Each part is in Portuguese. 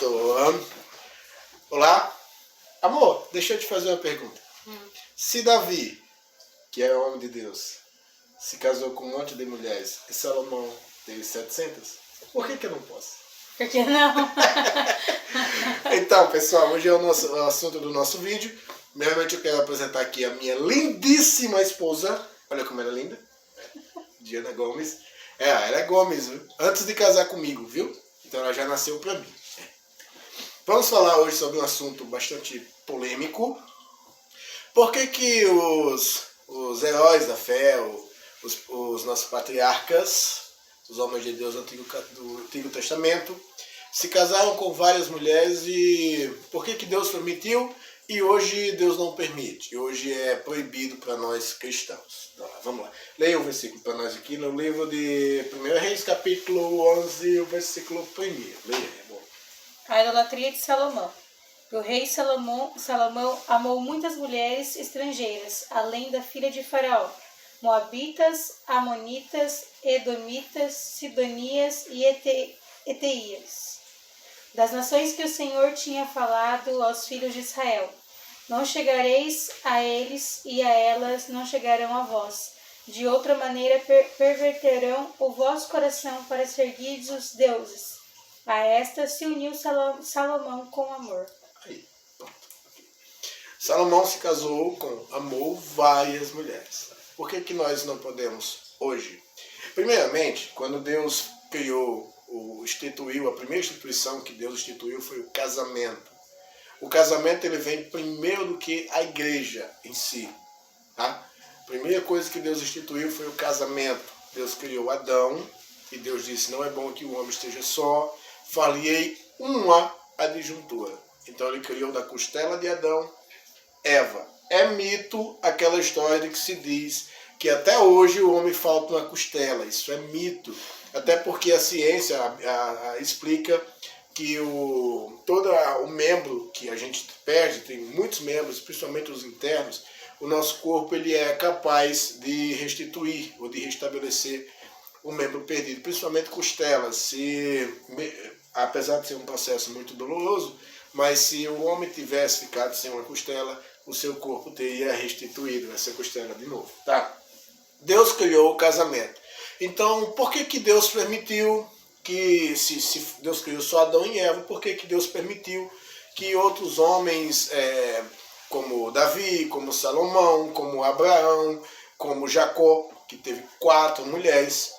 Tô. Olá. Amor, deixa eu te fazer uma pergunta. Se Davi, que é homem de Deus, se casou com um monte de mulheres e Salomão teve 700, por que eu não posso? Por que não? Então, pessoal, hoje é o assunto do nosso vídeo. Primeiramente eu quero apresentar aqui a minha lindíssima esposa. Olha como ela é linda. Diana Gomes. Ela é Gomes, viu? Antes de casar comigo, viu? Então ela já nasceu pra mim. Vamos falar hoje sobre um assunto bastante polêmico. Por que os heróis da fé, os nossos patriarcas, os homens de Deus do Antigo Testamento, se casaram com várias mulheres e por que Deus permitiu e hoje Deus não permite? Hoje é proibido para nós cristãos. Então, vamos lá. Leia o versículo para nós aqui no livro de 1 Reis, capítulo 11, o versículo 1. Leia, é bom. A idolatria de Salomão. O rei Salomão amou muitas mulheres estrangeiras, além da filha de Faraó, Moabitas, Amonitas, Edomitas, Sidonias e Eteias, das nações que o Senhor tinha falado aos filhos de Israel. Não chegareis a eles e a elas não chegarão a vós. De outra maneira perverterão o vosso coração para seguir os deuses. A esta se uniu Salomão com amor. Aí, pronto. Salomão se casou amou várias mulheres. Por que nós não podemos hoje? Primeiramente, quando Deus instituiu, a primeira instituição que Deus instituiu foi o casamento. O casamento ele vem primeiro do que a igreja em si. Tá? A primeira coisa que Deus instituiu foi o casamento. Deus criou Adão e Deus disse, não é bom que o homem esteja só, falhei uma adjuntura. Então ele criou da costela de Adão Eva. É mito aquela história de que se diz que até hoje o homem falta uma costela. Isso é mito. Até porque a ciência explica que todo o membro que a gente perde, tem muitos membros, principalmente os internos, o nosso corpo ele é capaz de restituir ou de restabelecer o membro perdido, principalmente costelas. Apesar de ser um processo muito doloroso, mas se o homem tivesse ficado sem uma costela, o seu corpo teria restituído essa costela de novo. Tá? Deus criou o casamento. Então, por que Deus permitiu que, se Deus criou só Adão e Eva, por que Deus permitiu que outros homens, como Davi, como Salomão, como Abraão, como Jacó, que teve 4 mulheres,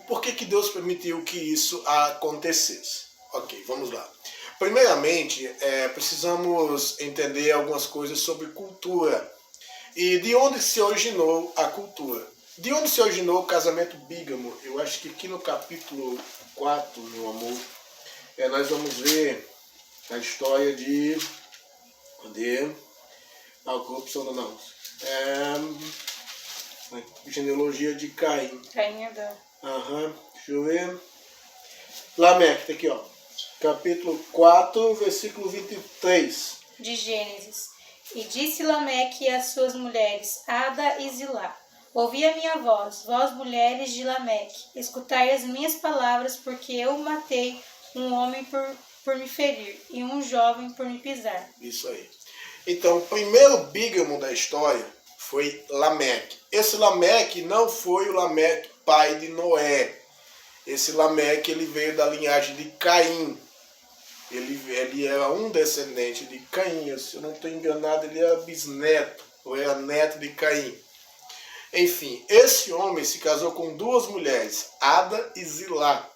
por que Deus permitiu que isso acontecesse? Ok, vamos lá. Primeiramente, precisamos entender algumas coisas sobre cultura e de onde se originou a cultura. De onde se originou o casamento bígamo? Eu acho que aqui no capítulo 4, meu amor, nós vamos ver a história de... Cadê? A corrupção não. Genealogia de Caim. Caim e Adão. Deixa eu ver. Lameque, tá aqui, ó. Capítulo 4, versículo 23. De Gênesis. E disse Lameque às suas mulheres, Ada e Zilá: ouvi a minha voz, vós mulheres de Lameque, escutai as minhas palavras, porque eu matei um homem por me ferir, e um jovem por me pisar. Isso aí. Então, o primeiro bígamo da história foi Lameque. Esse Lameque não foi o Lameque pai de Noé. Esse Lameque ele veio da linhagem de Caim. Ele era um descendente de Caim. Se eu não estou enganado, ele era bisneto, ou era neto de Caim. Enfim, esse homem se casou com 2 mulheres, Ada e Zilá.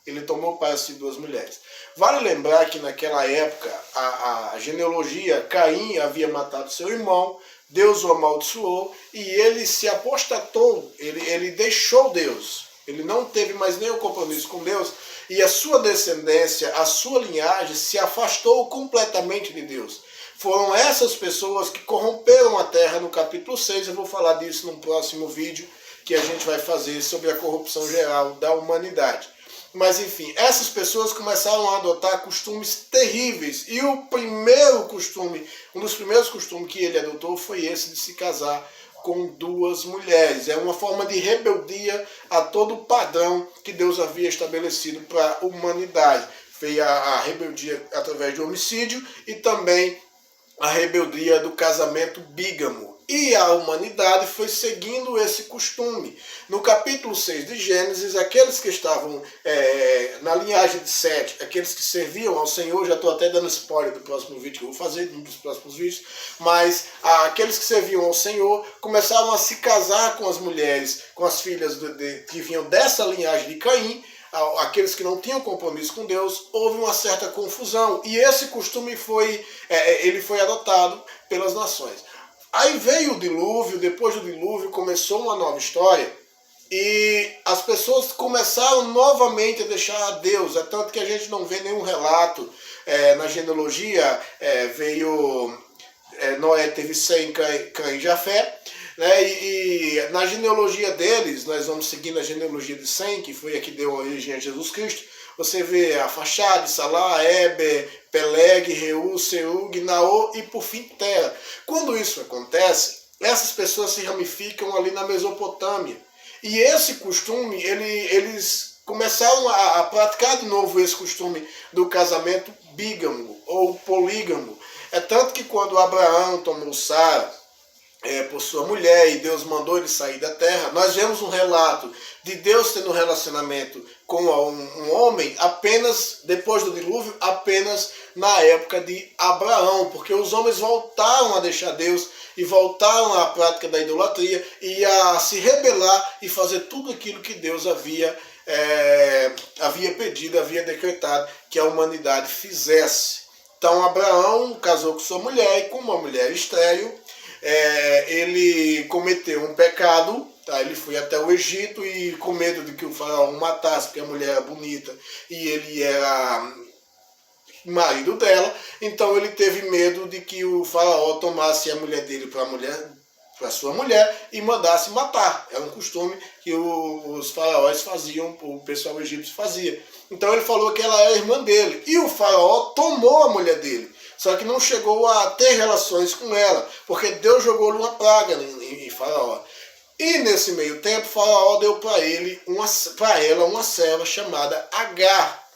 Ele tomou para si 2 mulheres. Vale lembrar que naquela época, a genealogia, Caim havia matado seu irmão, Deus o amaldiçoou e ele se apostatou, ele deixou Deus. Ele não teve mais nenhum compromisso com Deus e a sua descendência, a sua linhagem se afastou completamente de Deus. Foram essas pessoas que corromperam a terra no capítulo 6. Eu vou falar disso no próximo vídeo que a gente vai fazer sobre a corrupção geral da humanidade. Mas enfim, essas pessoas começaram a adotar costumes terríveis. E o primeiro costume, um dos primeiros costumes que ele adotou foi esse de se casar com 2 mulheres. É uma forma de rebeldia a todo o padrão que Deus havia estabelecido para a humanidade. veio a rebeldia através do homicídio e também a rebeldia do casamento bígamo. E a humanidade foi seguindo esse costume. No capítulo 6 de Gênesis, aqueles que estavam na linhagem de Sete, aqueles que serviam ao Senhor, já estou até dando spoiler do próximo vídeo que eu vou fazer, um dos próximos vídeos, mas aqueles que serviam ao Senhor começaram a se casar com as mulheres, com as filhas que vinham dessa linhagem de Caim. Aqueles que não tinham compromisso com Deus, houve uma certa confusão. E esse costume ele foi adotado pelas nações. Aí veio o dilúvio, depois do dilúvio começou uma nova história e as pessoas começaram novamente a deixar a Deus. É tanto que a gente não vê nenhum relato na genealogia. Noé teve Sem, Cã e Jafé. Né? E na genealogia deles, nós vamos seguindo a genealogia de Sem, que foi a que deu origem a Jesus Cristo. Você vê Arfaxade, Salá, Eber, Peleg, Reu, Serug, Naor e por fim Tera. Quando isso acontece, essas pessoas se ramificam ali na Mesopotâmia. E esse costume, eles começaram a praticar de novo esse costume do casamento bígamo ou polígamo. É tanto que quando Abraão tomou Sara por sua mulher e Deus mandou ele sair da terra, nós vemos um relato de Deus tendo um relacionamento com um homem apenas depois do dilúvio, apenas na época de Abraão, porque os homens voltaram a deixar Deus e voltaram à prática da idolatria e a se rebelar e fazer tudo aquilo que Deus havia pedido, havia decretado que a humanidade fizesse. Então Abraão casou com sua mulher e com uma mulher estéril, ele cometeu um pecado, tá? Ele foi até o Egito e com medo de que o faraó o matasse, porque a mulher era bonita e ele era marido dela, então ele teve medo de que o faraó tomasse a mulher dele para sua mulher e mandasse matar. Era um costume que os faraós faziam, o pessoal egípcio fazia. Então ele falou que ela era irmã dele e o faraó tomou a mulher dele. Só que não chegou a ter relações com ela, porque Deus jogou-lhe uma praga em Faraó. E nesse meio tempo, Faraó deu para ela uma serva chamada Agar.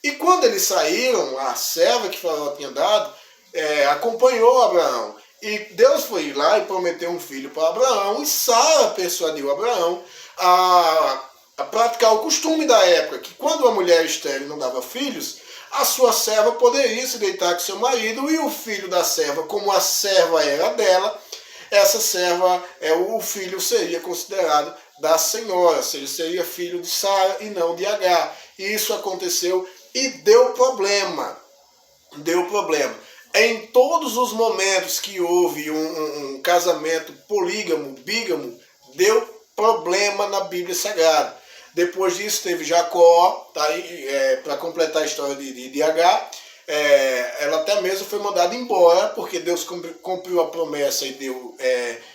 E quando eles saíram, a serva que Faraó tinha dado, acompanhou Abraão. E Deus foi lá e prometeu um filho para Abraão, e Sara persuadiu Abraão a praticar o costume da época, que quando uma mulher estéril não dava filhos, a sua serva poderia se deitar com seu marido e o filho da serva, como a serva era dela, essa serva, o filho seria considerado da senhora, ou seja, seria filho de Sara e não de Agar. E isso aconteceu e deu problema. Deu problema. Em todos os momentos que houve um casamento polígamo, bígamo, deu problema na Bíblia Sagrada. Depois disso teve Jacó, tá aí, para completar a história de Agar. Ela até mesmo foi mandada embora, porque Deus cumpriu a promessa e deu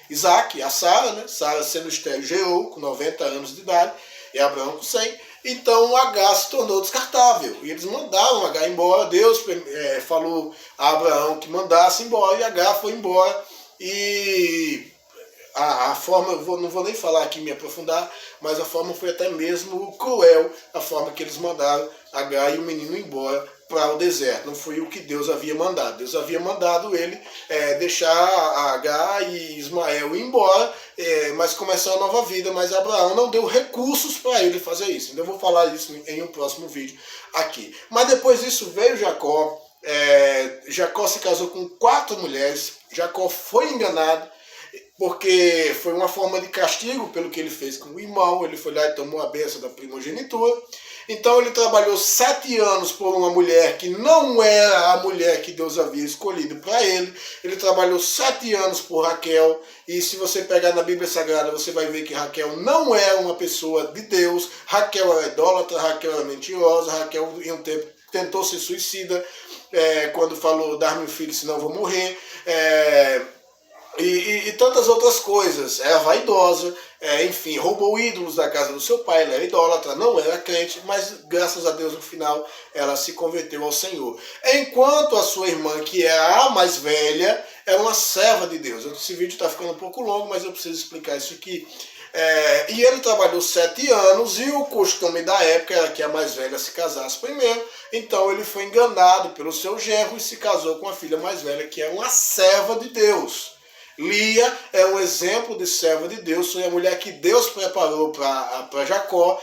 Isaac, a Sara, né? Sara sendo estéril gerou com 90 anos de idade, e Abraão com 100. Então Agar se tornou descartável. E eles mandaram Agar embora. Deus falou a Abraão que mandasse embora, e Agar foi embora. E a forma, não vou nem falar aqui, me aprofundar, mas a forma foi até mesmo cruel, a forma que eles mandaram Agar e o menino embora para o deserto. Não foi o que Deus havia mandado. Deus havia mandado ele deixar Agar e Ismael ir embora, mas começar uma nova vida, mas Abraão não deu recursos para ele fazer isso. Então eu vou falar isso em um próximo vídeo aqui. Mas depois disso veio Jacó. Jacó se casou com 4 mulheres. Jacó foi enganado, porque foi uma forma de castigo pelo que ele fez com o irmão. Ele foi lá e tomou a bênção da primogenitura. Então ele trabalhou 7 anos por uma mulher que não era a mulher que Deus havia escolhido para ele. Ele trabalhou 7 anos por Raquel. E se você pegar na Bíblia Sagrada, você vai ver que Raquel não era uma pessoa de Deus. Raquel era idólatra, Raquel era mentirosa. Raquel em um tempo tentou ser suicida, quando falou: dar-me um filho, senão eu vou morrer. E tantas outras coisas. Era vaidosa, enfim, roubou ídolos da casa do seu pai. Ela era idólatra, não era crente, mas graças a Deus no final ela se converteu ao Senhor. Enquanto a sua irmã, que era a mais velha, era uma serva de Deus. Esse vídeo está ficando um pouco longo, mas eu preciso explicar isso aqui. E ele trabalhou 7 anos e o costume da época era que a mais velha se casasse primeiro. Então ele foi enganado pelo seu genro e se casou com a filha mais velha, que é uma serva de Deus. Lia é um exemplo de serva de Deus, foi a mulher que Deus preparou para Jacó.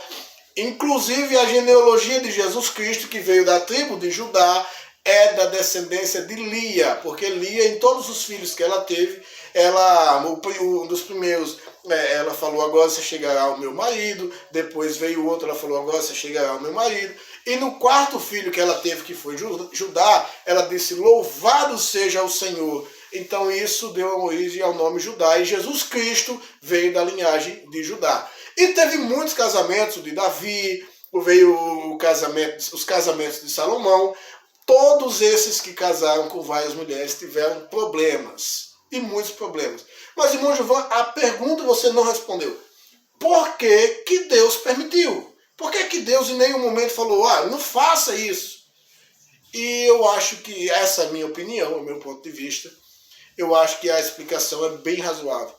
Inclusive a genealogia de Jesus Cristo, que veio da tribo de Judá, é da descendência de Lia, porque Lia, em todos os filhos que ela teve, um dos primeiros, ela falou, agora você chegará ao meu marido, depois veio outro, ela falou, agora você chegará ao meu marido, e no quarto filho que ela teve, que foi Judá, ela disse, louvado seja o Senhor. Então isso deu origem ao nome Judá, e Jesus Cristo veio da linhagem de Judá. E teve muitos casamentos de Davi, veio os casamentos de Salomão. Todos esses que casaram com várias mulheres tiveram problemas, e muitos problemas. Mas, irmão Gilvan, a pergunta você não respondeu. Por que que Deus permitiu? Por que que Deus em nenhum momento falou, não faça isso? E eu acho que essa é a minha opinião, o meu ponto de vista. Eu acho que a explicação é bem razoável.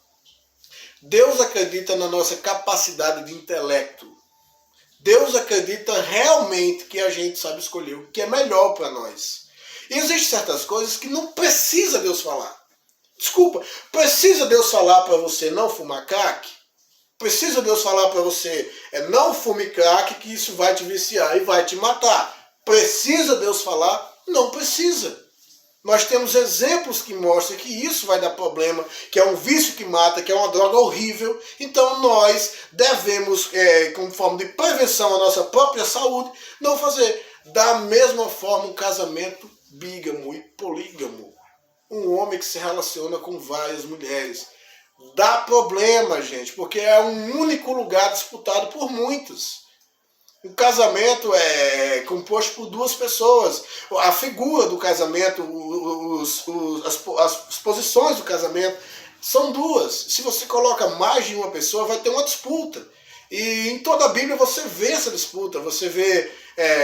Deus acredita na nossa capacidade de intelecto. Deus acredita realmente que a gente sabe escolher o que é melhor para nós. E existem certas coisas que não precisa Deus falar. Desculpa, precisa Deus falar para você não fumar crack? Precisa Deus falar para você não fume crack, que isso vai te viciar e vai te matar? Precisa Deus falar? Não precisa. Nós temos exemplos que mostram que isso vai dar problema, que é um vício que mata, que é uma droga horrível. Então nós devemos, como forma de prevenção à nossa própria saúde, não fazer. Da mesma forma, um casamento bígamo e polígamo. Um homem que se relaciona com várias mulheres. Dá problema, gente, porque é um único lugar disputado por muitos. O casamento é composto por 2 pessoas. A figura do casamento, as posições do casamento são 2. Se você coloca mais de uma pessoa, vai ter uma disputa. E em toda a Bíblia você vê essa disputa. Você vê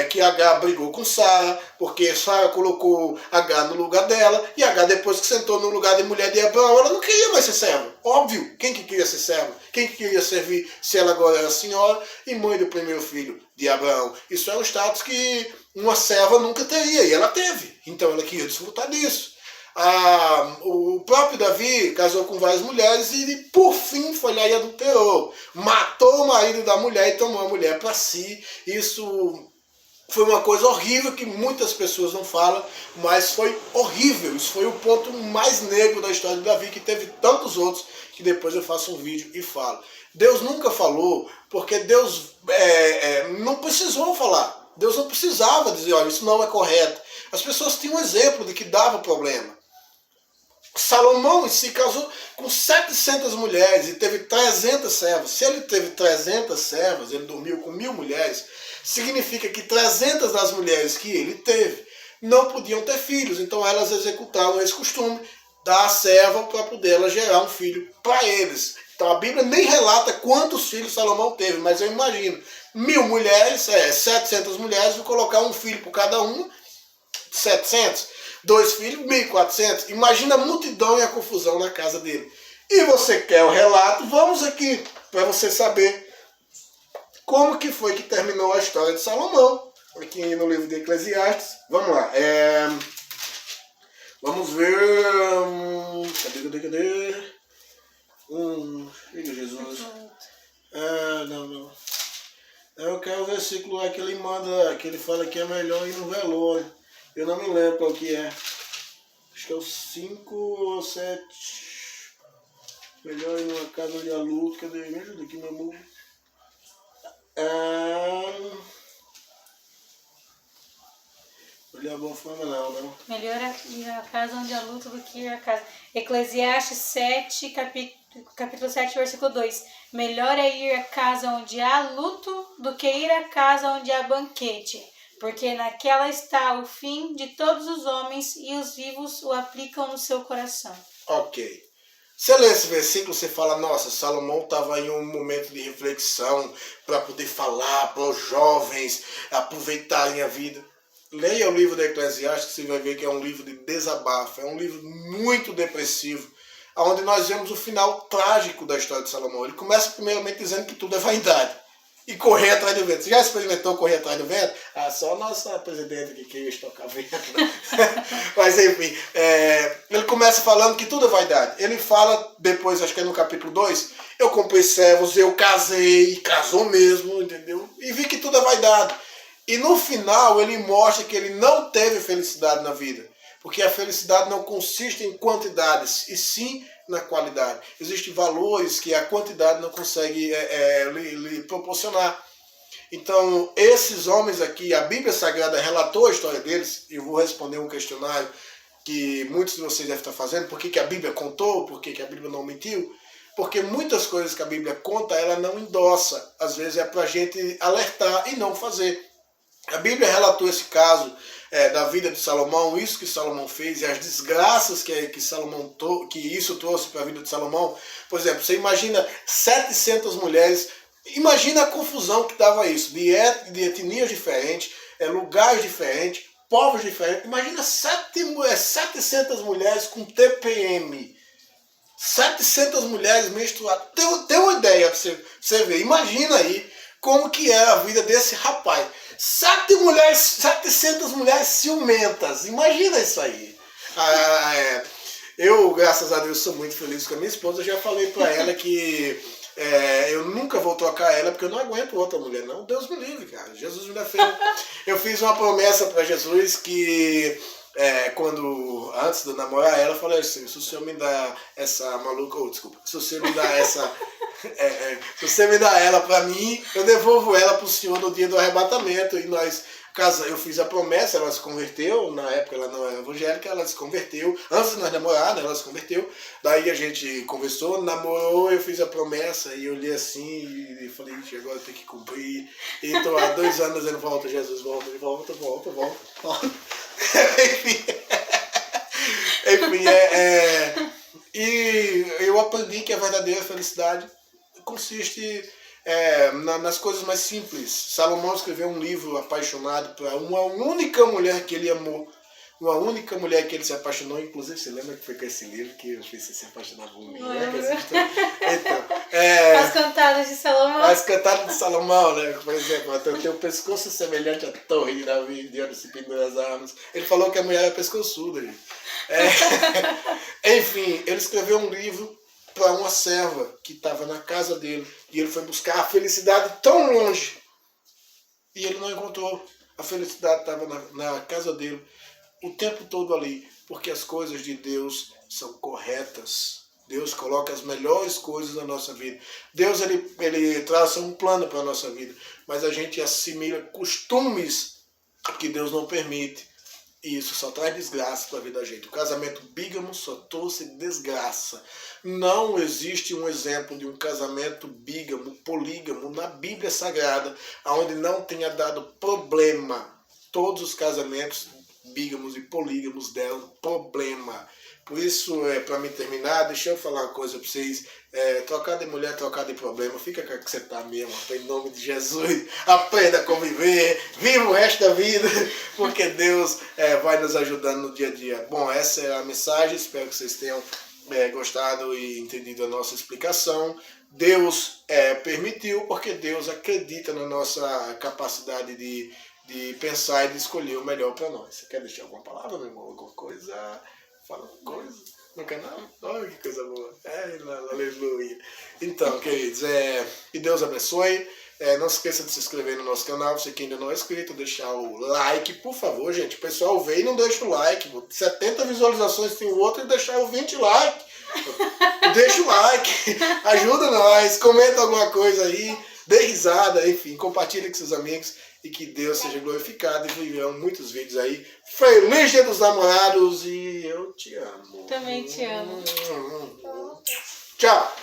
que Agar brigou com Sara, porque Sara colocou Agar no lugar dela, e Agar, depois que sentou no lugar de mulher de Abraão, ela não queria mais ser serva. Óbvio, quem que queria ser serva? Quem que queria servir se ela agora era senhora e mãe do primeiro filho de Abraão? Isso é um status que uma serva nunca teria, e ela teve. Então ela queria desfrutar disso. O próprio Davi casou com várias mulheres e por fim foi lá e adulterou. Matou o marido da mulher e tomou a mulher para si. Isso foi uma coisa horrível que muitas pessoas não falam, mas foi horrível. Isso foi o ponto mais negro da história de Davi, que teve tantos outros, que depois eu faço um vídeo e falo. Deus nunca falou, porque Deus não precisou falar. Deus não precisava dizer, olha, isso não é correto. As pessoas tinham um exemplo de que dava problema. Salomão se casou com 700 mulheres e teve 300 servas. Se ele teve 300 servas, ele dormiu com 1000 mulheres, significa que 300 das mulheres que ele teve não podiam ter filhos. Então elas executaram esse costume da serva para poder ela gerar um filho para eles. Então a Bíblia nem relata quantos filhos Salomão teve, mas eu imagino 1000 mulheres, 700 mulheres, vou colocar um filho por cada uma, 700. 2 filhos, 1.400. Imagina a multidão e a confusão na casa dele. E você quer o relato? Vamos aqui para você saber como que foi que terminou a história de Salomão. Aqui no livro de Eclesiastes. Vamos lá. Vamos ver. Cadê? Filho Jesus. Não. Eu quero o versículo lá que ele manda, que ele fala que é melhor ir no velório. Eu não me lembro qual que é. Acho que é o 5 ou 7. Melhor ir numa casa onde há luto. Cadê? Me ajuda aqui, meu amor. Olha a boa forma não. Melhor ir à casa onde há luto do que ir à casa. Eclesiastes 7, capítulo 7, versículo 2. Melhor é ir à casa onde há luto do que ir à casa onde há banquete. Porque naquela está o fim de todos os homens e os vivos o aplicam no seu coração. Ok. Você lê esse versículo, você fala, nossa, Salomão estava em um momento de reflexão para poder falar para os jovens aproveitarem a vida. Leia o livro da Eclesiastes, você vai ver que é um livro de desabafo, é um livro muito depressivo. onde nós vemos o final trágico da história de Salomão. Ele começa primeiramente dizendo que tudo é vaidade. E correr atrás do vento. Você já experimentou correr atrás do vento? Ah, só a nossa presidente que queria estocar vento. Né? Mas enfim, ele começa falando que tudo é vaidade. Ele fala depois, acho que é no capítulo 2, eu comprei servos, eu casei, casou mesmo, entendeu? E vi que tudo é vaidade. E no final ele mostra que ele não teve felicidade na vida. Porque a felicidade não consiste em quantidades, e sim na qualidade. Existem valores que a quantidade não consegue lhe proporcionar. Então, esses homens aqui, a Bíblia Sagrada relatou a história deles, e eu vou responder um questionário que muitos de vocês devem estar fazendo, por que a Bíblia contou, por que a Bíblia não mentiu. Porque muitas coisas que a Bíblia conta, ela não endossa. Às vezes é para a gente alertar e não fazer. A Bíblia relatou esse caso da vida de Salomão, isso que Salomão fez e as desgraças que isso trouxe para a vida de Salomão. Por exemplo, você imagina 700 mulheres, imagina a confusão que dava isso, de etnias diferentes, lugares diferentes, povos diferentes. Imagina 700 mulheres com TPM. 700 mulheres menstruadas. Tem uma ideia para você ver. Imagina aí como que é a vida desse rapaz. 700 mulheres ciumentas. Imagina isso aí. Eu, graças a Deus, sou muito feliz com a minha esposa. Eu já falei para ela que eu nunca vou trocar ela porque eu não aguento outra mulher, não. Deus me livre, cara. Jesus me defende. Eu fiz uma promessa para Jesus que antes de namorar ela, eu falei assim, se o senhor me dá essa maluca, se você me dá essa... se você me dá ela para mim, eu devolvo ela para o senhor no dia do arrebatamento. E eu fiz a promessa, ela se converteu, na época ela não era evangélica, ela se converteu, antes de nós namorar, né, ela se converteu, daí a gente conversou, namorou, eu fiz a promessa e eu olhei assim e falei, agora eu tenho que cumprir. E tô há 2 anos dizendo, volta Jesus, volta. Enfim, e eu aprendi que a verdadeira felicidade consiste nas coisas mais simples. Salomão escreveu um livro apaixonado para uma única mulher que ele amou, uma única mulher que ele se apaixonou. Inclusive, você lembra que foi com esse livro que eu fiz se apaixonar por mim? Então, As cantadas de Salomão. As cantadas de Salomão, né? Por exemplo, eu tenho o pescoço semelhante à torre de Davi, de onde se pendura as armas. Ele falou que a mulher era pescoçuda, gente. Enfim, ele escreveu um livro para uma serva que estava na casa dele e ele foi buscar a felicidade tão longe e ele não encontrou. A felicidade estava na casa dele o tempo todo ali, porque as coisas de Deus são corretas. Deus coloca as melhores coisas na nossa vida. Deus ele traça um plano para a nossa vida, mas a gente assimila costumes que Deus não permite. E isso só traz desgraça para a vida da gente. O casamento bígamo só trouxe desgraça. Não existe um exemplo de um casamento bígamo, polígamo, na Bíblia Sagrada, onde não tenha dado problema. Todos os casamentos bígamos e polígamos deram problema. Por isso, para me terminar, deixa eu falar uma coisa para vocês. Trocar de mulher, trocar de problema. Fica com a que você está mesmo. Em nome de Jesus. Aprenda a conviver. Viva o resto da vida. Porque Deus vai nos ajudando no dia a dia. Bom, essa é a mensagem. Espero que vocês tenham gostado e entendido a nossa explicação. Deus permitiu, porque Deus acredita na nossa capacidade de pensar e de escolher o melhor para nós. Você quer deixar alguma palavra, meu irmão? Alguma coisa? Fala uma coisa no canal? Olha que coisa boa. Aleluia. Então, queridos, que Deus abençoe. Não se esqueça de se inscrever no nosso canal. Você que ainda não é inscrito, deixar o like, por favor, gente. O pessoal vê e não deixa o like. 70 visualizações tem o outro e deixar o 20 like. Deixa o like. Ajuda nós. Comenta alguma coisa aí. Dê risada, enfim. Compartilhe com seus amigos. E que Deus seja glorificado e viverão muitos vídeos aí. Feliz Dia dos Namorados e eu te amo. Também te amo. Tchau.